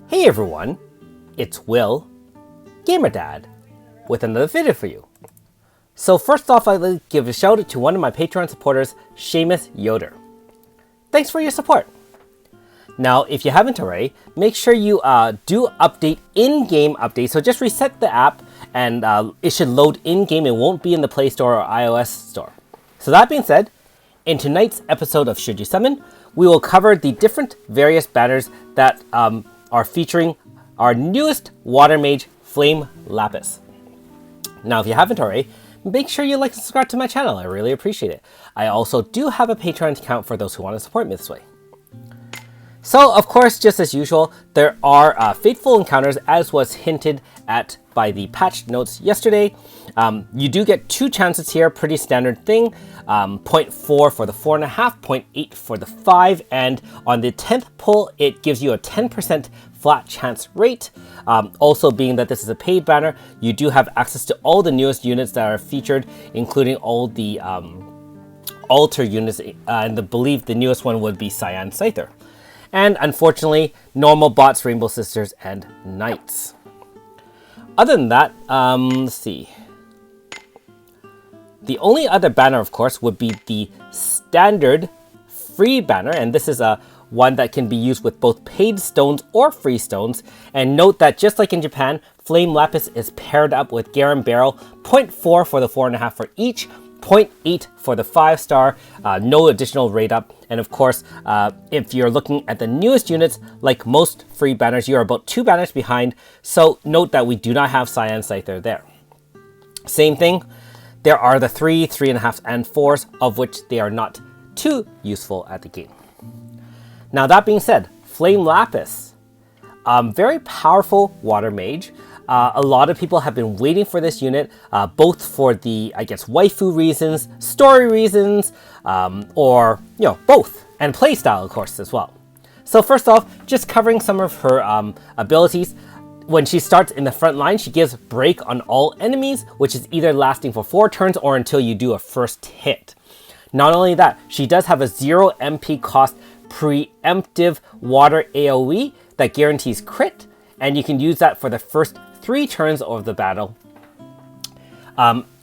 Hey everyone, it's Will, Gamerdad, with another video for you. So first off, I'd like to give a shout out to one of my Patreon supporters, Seamus Yoder. Thanks for your support. Now, if you haven't already, make sure you do update in-game updates. So just reset the app and it should load in-game. It won't be in the Play Store or iOS store. So that being said, in tonight's episode of Should You Summon, we will cover the different various banners that are featuring our newest water mage, Flammelapis. Now, if you haven't already, make sure you like and subscribe to my channel. I really appreciate it. I also do have a Patreon account for those who want to support me this way. So, of course, just as usual, there are Fateful Encounters, as was hinted at by the patch notes yesterday. You do get 2 chances here, pretty standard thing. 0.4 for the 4.5, 0.8 for the 5, and on the 10th pull, it gives you a 10% flat chance rate. Also, being that this is a paid banner, you do have access to all the newest units that are featured, including all the altar units, and I believe the newest one would be Cyan Scyther. And unfortunately, normal bots, Rainbow Sisters, and Knights. Other than that, let's see. The only other banner, of course, would be the standard free banner, and this is one that can be used with both paid stones or free stones. And note that just like in Japan, Flammelapis is paired up with Garum Barrel, 0.4 for the 4.5 for each, 0.8 for the 5-star, no additional rate up. And of course, if you're looking at the newest units, like most free banners, you're about 2 banners behind. So note that we do not have Cyan Scyther there. Same thing, there are the 3, 3.5, and 4s, of which they are not too useful at the game. Now that being said, Flammelapis, very powerful water mage. A lot of people have been waiting for this unit, both for the, I guess, waifu reasons, story reasons, or, both. And playstyle, of course, as well. So first off, just covering some of her abilities. When she starts in the front line, she gives break on all enemies, which is either lasting for 4 turns or until you do a first hit. Not only that, she does have a 0 MP cost preemptive water AoE that guarantees crit, and you can use that for the first 3 turns of the battle.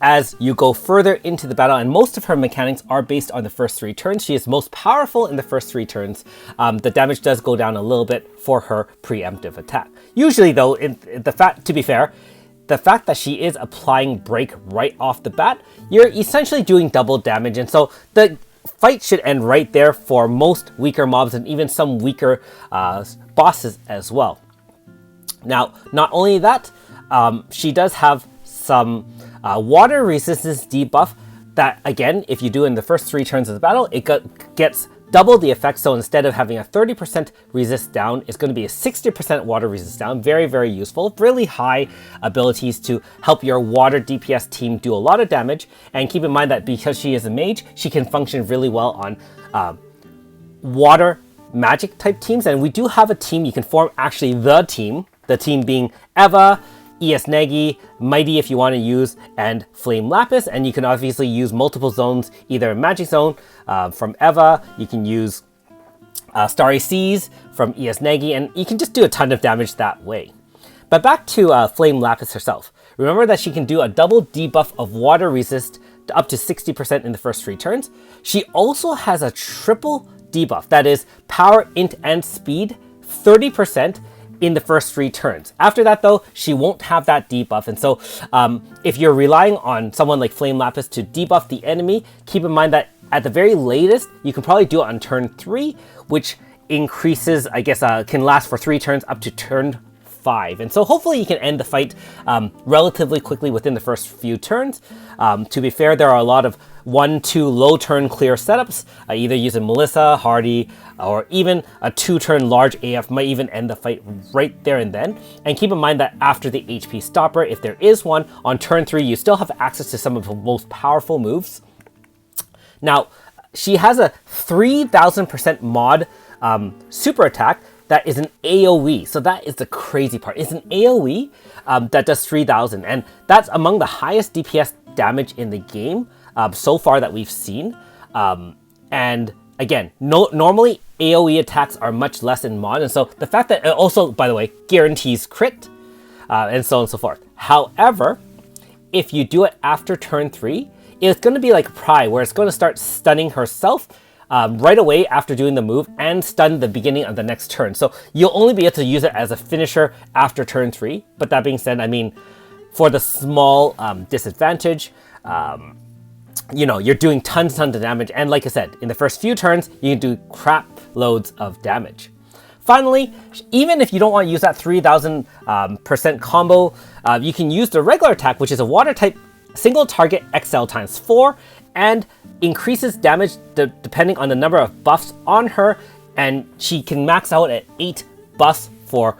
As you go further into the battle, and most of her mechanics are based on the first 3 turns, she is most powerful in the first 3 turns. The damage does go down a little bit for her preemptive attack. Usually though, to be fair, the fact that she is applying break right off the bat, you're essentially doing double damage, and so the fight should end right there for most weaker mobs and even some weaker bosses as well. Now, not only that, she does have some water resistance debuff that, again, if you do in the first 3 turns of the battle, it gets double the effect. So instead of having a 30% resist down, it's going to be a 60% water resist down. Very, very useful. Really high abilities to help your water DPS team do a lot of damage. And keep in mind that because she is a mage, she can function really well on water magic type teams. And we do have a team you can form, actually the team being Eva, ES Negi, Mighty if you want to use, and Flammelapis. And you can obviously use multiple zones, either Magic Zone from Eva, you can use Starry Seas from ES Negi, and you can just do a ton of damage that way. But back to Flammelapis herself. Remember that she can do a double debuff of water resist up to 60% in the first 3 turns. She also has a triple debuff, that is power, int, and speed, 30%. In the first 3 turns. After that though, she won't have that debuff, and so if you're relying on someone like Flammelapis to debuff the enemy, keep in mind that at the very latest, you can probably do it on turn 3, which increases, I guess, can last for 3 turns up to turn 5. And so hopefully you can end the fight relatively quickly within the first few turns. To be fair, there are a lot of 1-2 low turn clear setups, either using Melissa, Hardy, or even a 2-turn large AF might even end the fight right there and then. And keep in mind that after the HP stopper, if there is one, on turn 3 you still have access to some of the most powerful moves. Now, she has a 3000% mod super attack that is an AoE. So that is the crazy part. It's an AoE that does 3000, and that's among the highest DPS damage in the game so far that we've seen. And again, normally AoE attacks are much less in mod, and so the fact that it also, by the way, guarantees crit, and so on and so forth. However, if you do it after turn 3, it's going to be like Pry, where it's going to start stunning herself right away after doing the move and stun the beginning of the next turn. So you'll only be able to use it as a finisher after turn 3. But that being said, I mean, for the small disadvantage, you're doing tons of damage. And like I said, in the first few turns, you can do crap loads of damage. Finally, even if you don't want to use that 3000% combo, you can use the regular attack, which is a water type single target XL times 4, and increases damage depending on the number of buffs on her, and she can max out at 8 buffs for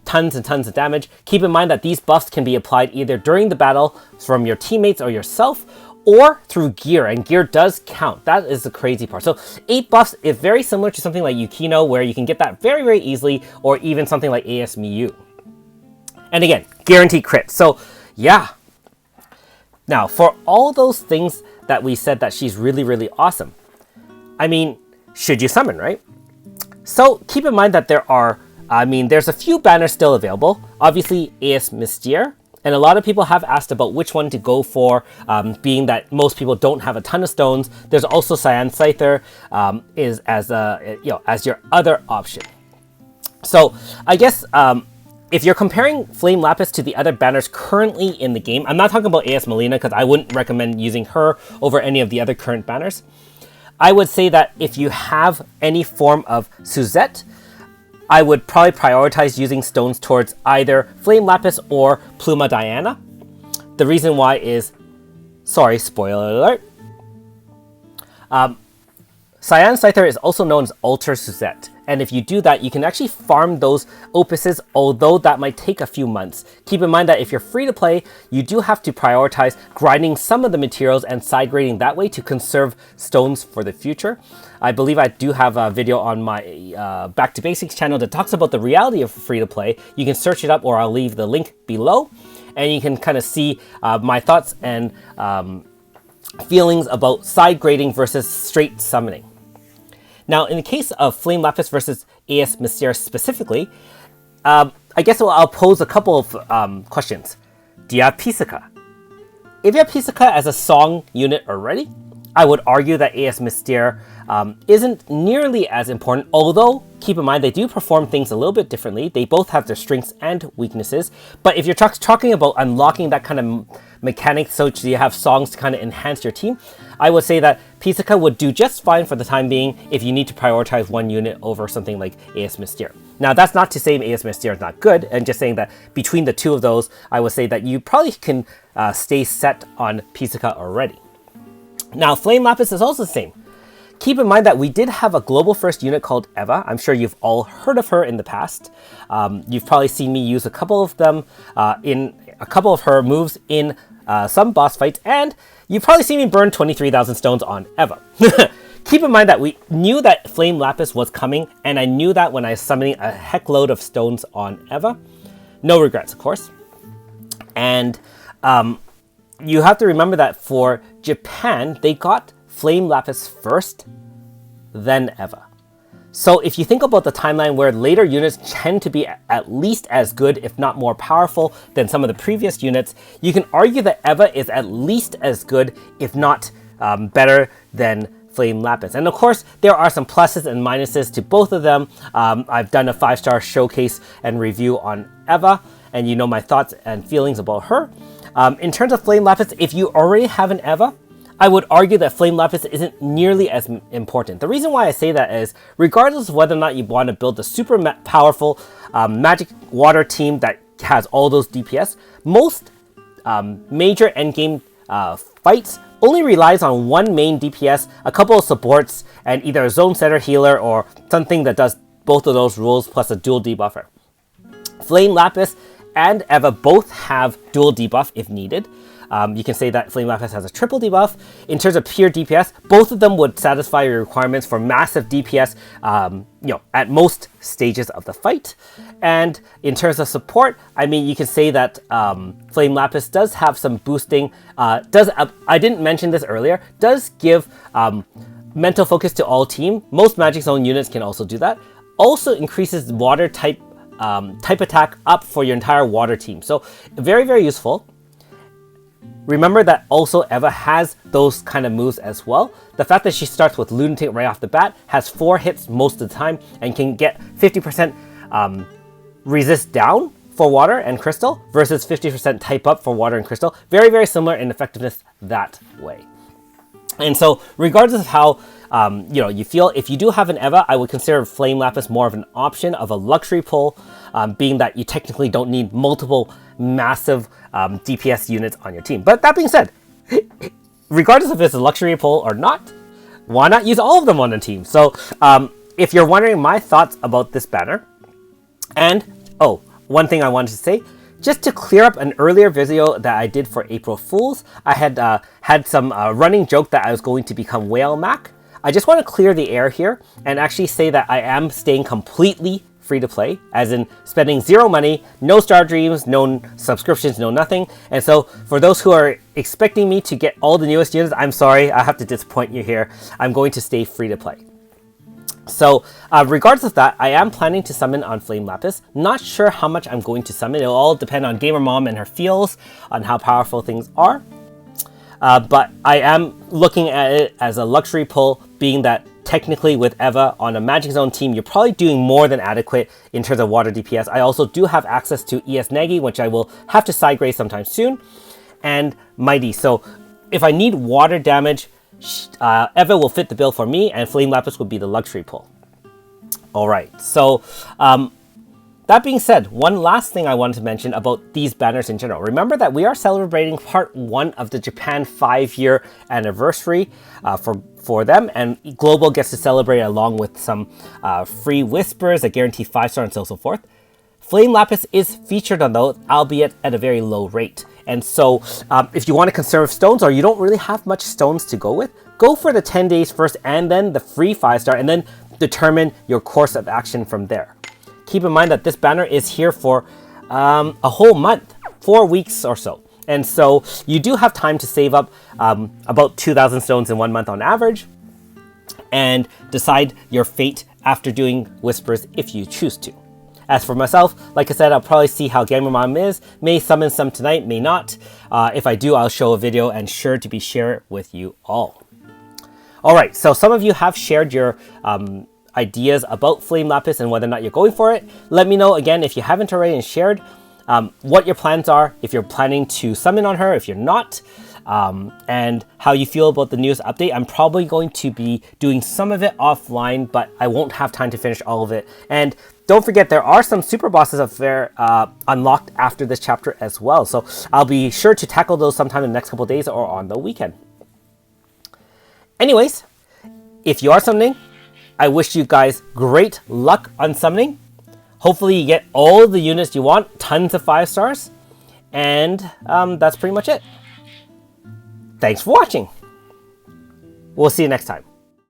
tons and tons of damage. Keep in mind that these buffs can be applied either during the battle from your teammates or yourself, or through gear, and gear does count. That is the crazy part. So 8 buffs is very similar to something like Yukino, where you can get that very easily, or even something like ASMU. And again, guaranteed crit. So yeah. Now, for all those things that we said that she's really awesome, I mean, should you summon, right? So keep in mind that there's a few banners still available. Obviously, AS Mystier. And a lot of people have asked about which one to go for, being that most people don't have a ton of stones. There's also Cyan Scyther is as your other option. So I guess if you're comparing Flammelapis to the other banners currently in the game, I'm not talking about AS Melina because I wouldn't recommend using her over any of the other current banners. I would say that if you have any form of Suzette, I would probably prioritize using stones towards either Flammelapis or Pluma Diana. The reason why is, sorry, spoiler alert. Cyan Scyther is also known as Alter Suzette. And if you do that, you can actually farm those opuses, although that might take a few months. Keep in mind that if you're free to play, you do have to prioritize grinding some of the materials and side grading that way to conserve stones for the future. I believe I do have a video on my Back to Basics channel that talks about the reality of free to play. You can search it up, or I'll leave the link below, and you can kind of see my thoughts and feelings about side grading versus straight summoning. Now, in the case of Flammelapis versus AS Mystier specifically, I guess I'll pose a couple of questions. Do you have Pisaka? If you have Pisaka as a song unit already, I would argue that AS Mystier isn't nearly as important, although keep in mind they do perform things a little bit differently. They both have their strengths and weaknesses. But if you're talking about unlocking that kind of mechanic so you have songs to kind of enhance your team, I would say that Pisaka would do just fine for the time being if you need to prioritize one unit over something like AS Mystier. Now, that's not to say AS Mystier is not good, and just saying that between the two of those, I would say that you probably can stay set on Pisaka already. Now, Flammelapis is also the same. Keep in mind that we did have a global first unit called Eva. I'm sure you've all heard of her in the past. You've probably seen me use a couple of them in a couple of her moves in some boss fights, and you've probably seen me burn 23,000 stones on Eva. Keep in mind that we knew that Flammelapis was coming, and I knew that when I was summoning a heck load of stones on Eva. No regrets, of course. And you have to remember that for Japan, they got Flammelapis first, then Eva. So if you think about the timeline where later units tend to be at least as good, if not more powerful, than some of the previous units, you can argue that Eva is at least as good, if not better than Flammelapis. And of course, there are some pluses and minuses to both of them. I've done a 5-star showcase and review on Eva, and you know my thoughts and feelings about her. In terms of Flammelapis, if you already have an Eva, I would argue that Flammelapis isn't nearly as important. The reason why I say that is, regardless of whether or not you want to build a super powerful magic water team that has all those DPS, most major endgame fights only relies on one main DPS, a couple of supports, and either a zone setter healer or something that does both of those rules plus a dual debuffer. Flammelapis and Eva both have dual debuff if needed. You can say that Flammelapis has a triple debuff. In terms of pure DPS, both of them would satisfy your requirements for massive DPS, at most stages of the fight. And in terms of support, I mean, you can say that Flammelapis does have some boosting. I didn't mention this earlier. Does give mental focus to all team. Most Magic Zone units can also do that. Also increases water type attack up for your entire water team. So very, very useful. Remember that also Eva has those kind of moves as well. The fact that she starts with Lunatic right off the bat, has 4 hits most of the time, and can get 50% resist down for water and crystal versus 50% type up for water and crystal. Very, very similar in effectiveness that way. And so regardless of how you feel, if you do have an Eva, I would consider Flammelapis more of an option of a luxury pull, being that you technically don't need multiple massive DPS units on your team. But that being said, regardless if it's a luxury pull or not, why not use all of them on the team? So if you're wondering my thoughts about this banner, and one thing I wanted to say, just to clear up an earlier video that I did for April Fools, I had some running joke that I was going to become Whale Mac. I just want to clear the air here and actually say that I am staying completely free to play, as in spending 0 money, no star dreams, no subscriptions, no nothing. And so for those who are expecting me to get all the newest units, I'm sorry, I have to disappoint you here. I'm going to stay free to play. So regardless of that, I am planning to summon on Flammelapis. Not sure how much I'm going to summon. It'll all depend on Gamer Mom and her feels on how powerful things are. But I am looking at it as a luxury pull, being that technically with Eva on a Magic Zone team, you're probably doing more than adequate in terms of water DPS. I also do have access to ES Negi, which I will have to side grade sometime soon, and Mighty. So if I need water damage, Eva will fit the bill for me, and Flammelapis would be the luxury pull. Alright, so that being said, one last thing I wanted to mention about these banners in general. Remember that we are celebrating part 1 of the Japan 5-year anniversary for them, and Global gets to celebrate along with some free whispers, a guaranteed 5-star, and so forth. Flammelapis is featured on those, albeit at a very low rate. And so if you want to conserve stones, or you don't really have much stones to go with, go for the 10 days first and then the free 5-star, and then determine your course of action from there. Keep in mind that this banner is here for a whole month, 4 weeks or so. And so you do have time to save up about 2,000 stones in 1 month on average, and decide your fate after doing whispers if you choose to. As for myself, like I said, I'll probably see how Gamer Mom is. May summon some tonight, may not. If I do, I'll show a video and sure to be share it with you all. Alright, so some of you have shared your ideas about Flammelapis and whether or not you're going for it. Let me know again if you haven't already and shared what your plans are, if you're planning to summon on her, if you're not, and how you feel about the newest update. I'm probably going to be doing some of it offline, but I won't have time to finish all of it. And don't forget, there are some super bosses up there unlocked after this chapter as well. So I'll be sure to tackle those sometime in the next couple of days or on the weekend. Anyways, if you are summoning, I wish you guys great luck on summoning. Hopefully you get all the units you want, tons of 5-stars. And that's pretty much it. Thanks for watching. We'll see you next time.